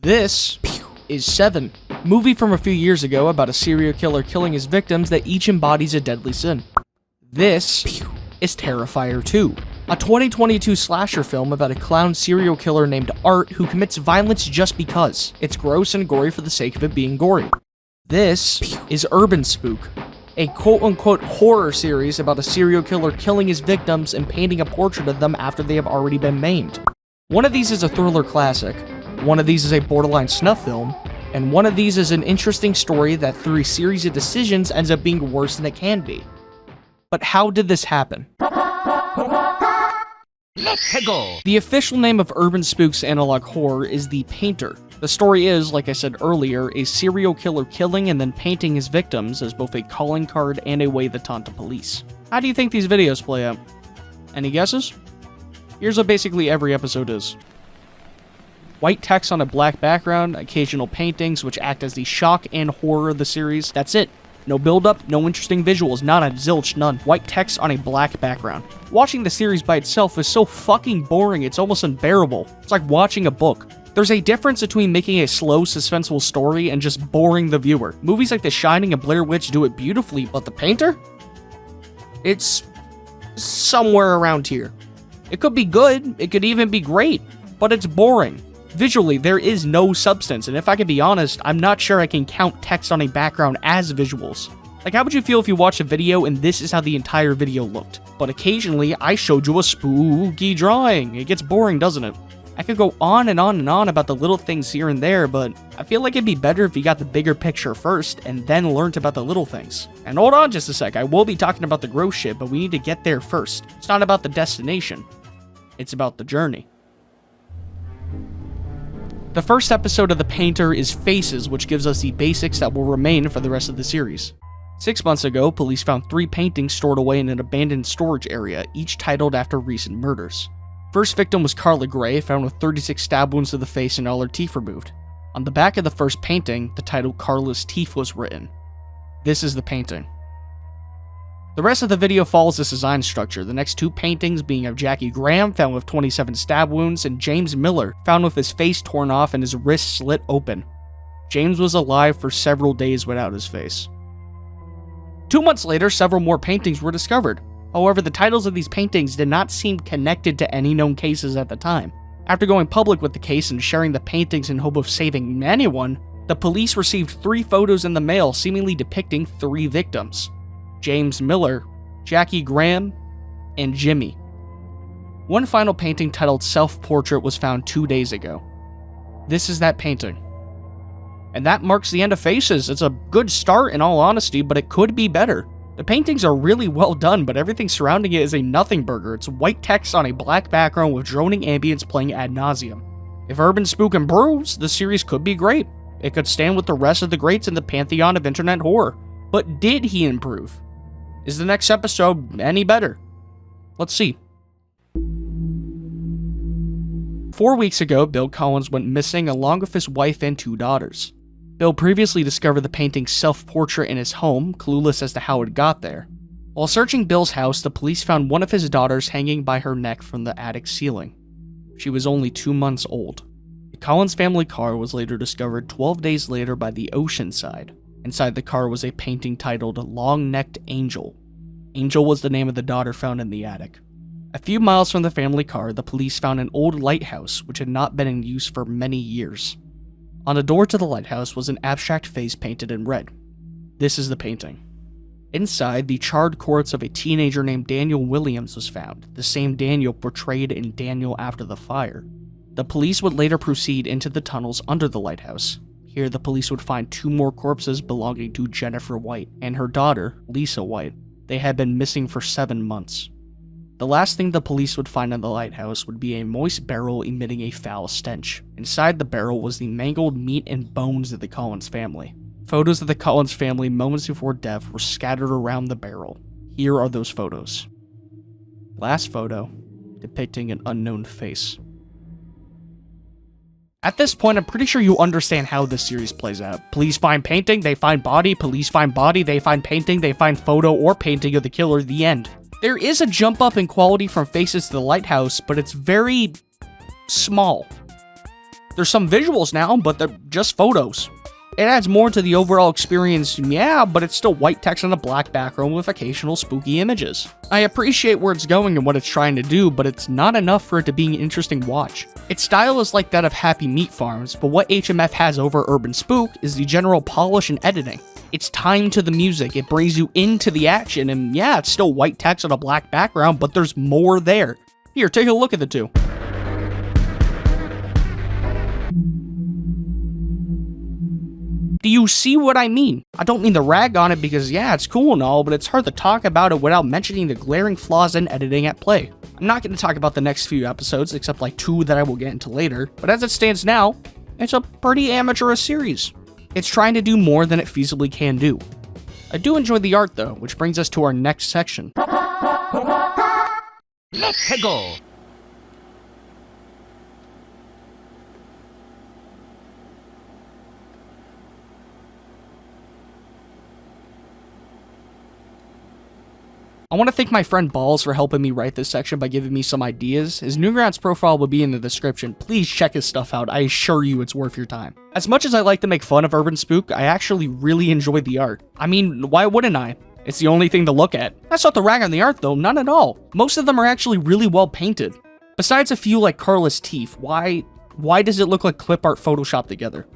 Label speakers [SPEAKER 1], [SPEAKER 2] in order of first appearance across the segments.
[SPEAKER 1] This is Seven, movie from a few years ago about a serial killer killing his victims that each embodies a deadly sin. This is Terrifier 2, a 2022 slasher film about a clown serial killer named Art who commits violence just because. It's gross and gory for the sake of it being gory. This is UrbanSPOOK, a quote-unquote horror series about a serial killer killing his victims and painting a portrait of them after they have already been maimed. One of these is a thriller classic, one of these is a borderline snuff film, and one of these is an interesting story that through a series of decisions ends up being worse than it can be. But how did this happen?
[SPEAKER 2] Let's go!
[SPEAKER 1] The official name of UrbanSPOOK's analog horror is The Painter. The story is, like I said earlier, a serial killer killing and then painting his victims as both a calling card and a way to taunt the police. How do you think these videos play out? Any guesses? Here's what basically every episode is. White text on a black background, occasional paintings which act as the shock and horror of the series. That's it. No build-up, no interesting visuals, not a zilch, none. White text on a black background. Watching the series by itself is so fucking boring, it's almost unbearable. It's like watching a book. There's a difference between making a slow, suspenseful story and just boring the viewer. Movies like The Shining and Blair Witch do it beautifully, but The Painter? It's somewhere around here. It could be good, it could even be great, but it's boring. Visually, there is no substance, and if I can be honest, I'm not sure I can count text on a background as visuals. Like, how would you feel if you watched a video and this is how the entire video looked? But occasionally, I showed you a spooky drawing. It gets boring, doesn't it? I could go on and on and on about the little things here and there, but I feel like it'd be better if you got the bigger picture first and then learned about the little things. And hold on just a sec, I will be talking about the gross shit, but we need to get there first. It's not about the destination. It's about the journey. The first episode of The Painter is Faces, which gives us the basics that will remain for the rest of the series. 6 months ago, police found 3 paintings stored away in an abandoned storage area, each titled after recent murders. First victim was Carla Gray, found with 36 stab wounds to the face and all her teeth removed. On the back of the first painting, the title Carla's Teeth was written. This is the painting. The rest of the video follows this design structure, the next 2 paintings being of Jackie Graham, found with 27 stab wounds, and James Miller, found with his face torn off and his wrist slit open. James was alive for several days without his face. 2 months later, several more paintings were discovered. However, the titles of these paintings did not seem connected to any known cases at the time. After going public with the case and sharing the paintings in hope of saving anyone, the police received 3 photos in the mail seemingly depicting 3 victims. James Miller, Jackie Graham, and Jimmy. One final painting titled Self-Portrait was found 2 days ago. This is that painting. And that marks the end of Faces. It's a good start in all honesty, but it could be better. The paintings are really well done, but everything surrounding it is a nothing burger. It's white text on a black background with droning ambience playing ad nauseum. If UrbanSPOOK improves, the series could be great. It could stand with the rest of the greats in the pantheon of internet horror. But did he improve? Is the next episode any better? Let's see. 4 weeks ago, Bill Collins went missing along with his wife and 2 daughters. Bill previously discovered the painting's self-portrait in his home, clueless as to how it got there. While searching Bill's house, the police found one of his daughters hanging by her neck from the attic ceiling. She was only 2 months old. The Collins family car was later discovered 12 days later by the ocean side. Inside the car was a painting titled Long-Necked Angel. Angel was the name of the daughter found in the attic. A few miles from the family car, the police found an old lighthouse which had not been in use for many years. On the door to the lighthouse was an abstract face painted in red. This is the painting. Inside, the charred corpse of a teenager named Daniel Williams was found, the same Daniel portrayed in Daniel After the Fire. The police would later proceed into the tunnels under the lighthouse. Here, the police would find 2 more corpses belonging to Jennifer White and her daughter, Lisa White. They had been missing for 7 months. The last thing the police would find in the lighthouse would be a moist barrel emitting a foul stench. Inside the barrel was the mangled meat and bones of the Collins family. Photos of the Collins family moments before death were scattered around the barrel. Here are those photos. Last photo, depicting an unknown face. At this point, I'm pretty sure you understand how this series plays out. Police find painting, they find body, police find body, they find painting, they find photo or painting of the killer, the end. There is a jump up in quality from Faces to the Lighthouse, but it's very small. There's some visuals now, but they're just photos. It adds more to the overall experience, yeah, but it's still white text on a black background with occasional spooky images. I appreciate where it's going and what it's trying to do, but it's not enough for it to be an interesting watch. Its style is like that of Happy Meat Farms, but what HMF has over Urban Spook is the general polish and editing. It's timed to the music, it brings you into the action, and yeah, it's still white text on a black background, but there's more there. Here, take a look at the two. Do you see what I mean? I don't mean to rag on it because yeah, it's cool and all, but it's hard to talk about it without mentioning the glaring flaws in editing at play. I'm not going to talk about the next few episodes, except like 2 that I will get into later, but as it stands now, it's a pretty amateurish series. It's trying to do more than it feasibly can do. I do enjoy the art though, which brings us to our next section. Let's go! I want to thank my friend Balls for helping me write this section by giving me some ideas. His Newgrounds profile will be in the description. Please check his stuff out. I assure you it's worth your time. As much as I like to make fun of Urban Spook, I actually really enjoy the art. I mean, why wouldn't I? It's the only thing to look at. That's not the rag on the art though, none at all. Most of them are actually really well painted. Besides a few like Carla's teeth, why does it look like clip art photoshopped together?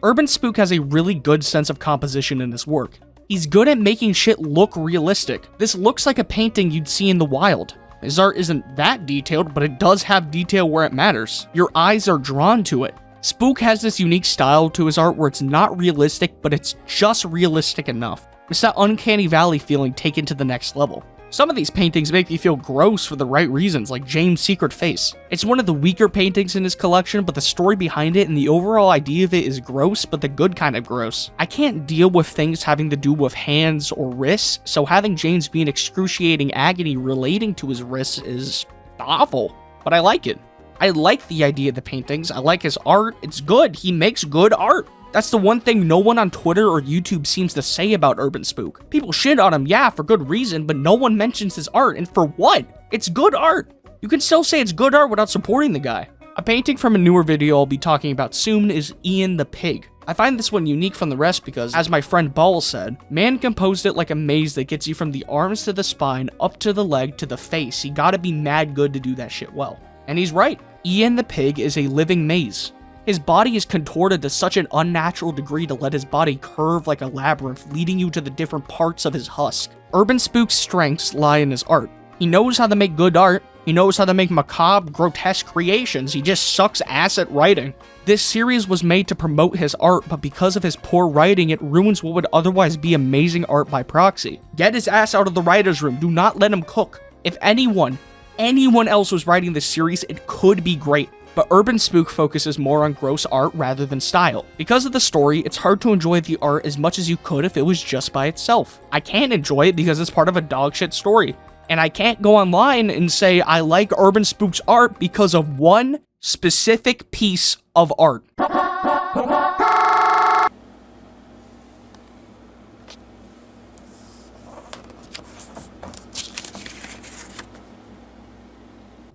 [SPEAKER 1] Urban Spook has a really good sense of composition in his work. He's good at making shit look realistic. This looks like a painting you'd see in the wild. His art isn't that detailed, but it does have detail where it matters. Your eyes are drawn to it. Spook has this unique style to his art where it's not realistic, but it's just realistic enough. It's that uncanny valley feeling taken to the next level. Some of these paintings make me feel gross for the right reasons, like James' secret face. It's one of the weaker paintings in his collection, but the story behind it and the overall idea of it is gross, but the good kind of gross. I can't deal with things having to do with hands or wrists, so having James be in excruciating agony relating to his wrists is awful, but I like it. I like the idea of the paintings, I like his art, it's good, he makes good art. That's the one thing no one on Twitter or YouTube seems to say about Urban Spook. People shit on him, yeah, for good reason, but no one mentions his art, and for what? It's good art. You can still say it's good art without supporting the guy. A painting from a newer video I'll be talking about soon is Ian the Pig. I find this one unique from the rest because, as my friend Ball said, man composed it like a maze that gets you from the arms to the spine, up to the leg, to the face. You gotta be mad good to do that shit well. And he's right. Ian the Pig is a living maze. His body is contorted to such an unnatural degree to let his body curve like a labyrinth, leading you to the different parts of his husk. Urban Spook's strengths lie in his art. He knows how to make good art, he knows how to make macabre, grotesque creations, he just sucks ass at writing. This series was made to promote his art, but because of his poor writing, it ruins what would otherwise be amazing art by proxy. Get his ass out of the writer's room, do not let him cook. If anyone else was writing this series, it could be great. But Urban Spook focuses more on gross art rather than style. Because of the story, it's hard to enjoy the art as much as you could if it was just by itself. I can't enjoy it because it's part of a dogshit story. And I can't go online and say I like Urban Spook's art because of one specific piece of art.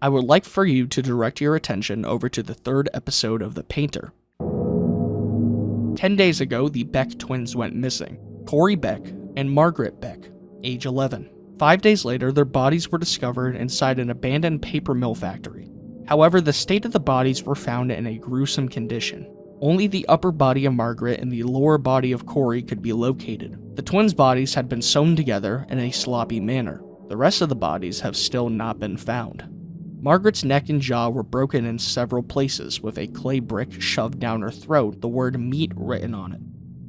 [SPEAKER 1] I would like for you to direct your attention over to the 3rd episode of The Painter. 10 days ago, the Beck twins went missing. Corey Beck and Margaret Beck, age 11. 5 days later, their bodies were discovered inside an abandoned paper mill factory. However, the state of the bodies were found in a gruesome condition. Only the upper body of Margaret and the lower body of Corey could be located. The twins' bodies had been sewn together in a sloppy manner. The rest of the bodies have still not been found. Margaret's neck and jaw were broken in several places, with a clay brick shoved down her throat, the word meat written on it.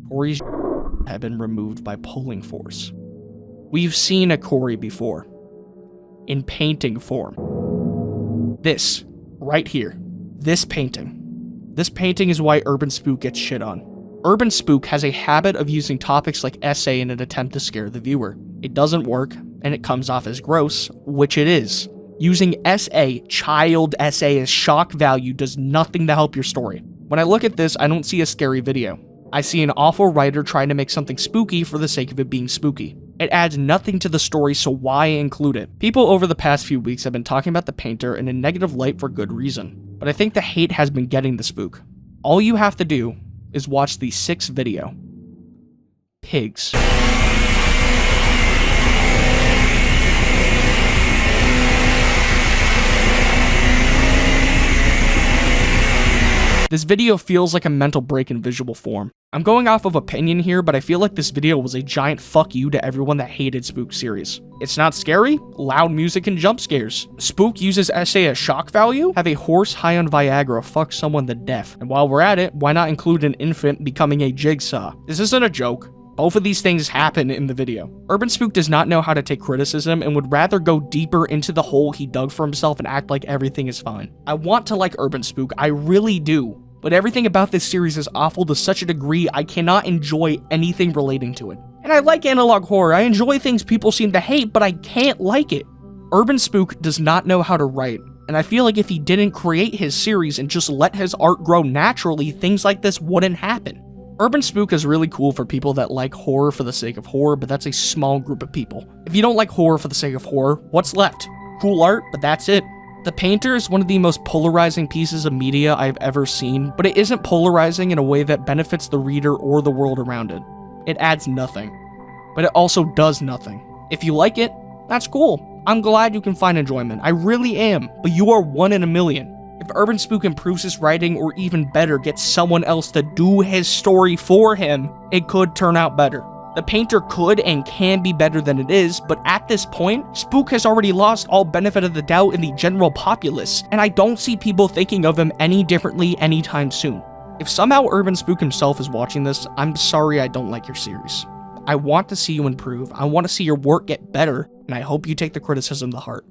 [SPEAKER 1] Corey's had been removed by pulling force. We've seen a Corey before. In painting form. This, right here. This painting. This painting is why Urban Spook gets shit on. Urban Spook has a habit of using topics like essay in an attempt to scare the viewer. It doesn't work, and it comes off as gross, which it is. Using child essay as shock value does nothing to help your story. When I look at this, I don't see a scary video. I see an awful writer trying to make something spooky for the sake of it being spooky. It adds nothing to the story, so why include it? People over the past few weeks have been talking about The Painter in a negative light for good reason, but I think the hate has been getting the spook. All you have to do is watch the 6th video. Pigs. This video feels like a mental break in visual form. I'm going off of opinion here, but I feel like this video was a giant fuck you to everyone that hated Spook series. It's not scary, loud music and jump scares. Spook uses SA as shock value, have a horse high on Viagra fuck someone to death. And while we're at it, why not include an infant becoming a jigsaw? This isn't a joke. Both of these things happen in the video. UrbanSPOOK does not know how to take criticism and would rather go deeper into the hole he dug for himself and act like everything is fine. I want to like UrbanSPOOK, I really do. But everything about this series is awful to such a degree I cannot enjoy anything relating to it. And I like analog horror, I enjoy things people seem to hate, but I can't like it. UrbanSPOOK does not know how to write, and I feel like if he didn't create his series and just let his art grow naturally, things like this wouldn't happen. UrbanSPOOK is really cool for people that like horror for the sake of horror, but that's a small group of people. If you don't like horror for the sake of horror, what's left? Cool art, but that's it. The Painter is one of the most polarizing pieces of media I've ever seen, but it isn't polarizing in a way that benefits the reader or the world around it. It adds nothing, but it also does nothing. If you like it, that's cool. I'm glad you can find enjoyment. I really am, but you are one in a million. If UrbanSPOOK improves his writing or even better, gets someone else to do his story for him, it could turn out better. The Painter could and can be better than it is, but at this point, Spook has already lost all benefit of the doubt in the general populace, and I don't see people thinking of him any differently anytime soon. If somehow UrbanSPOOK himself is watching this, I'm sorry I don't like your series. I want to see you improve, I want to see your work get better, and I hope you take the criticism to heart.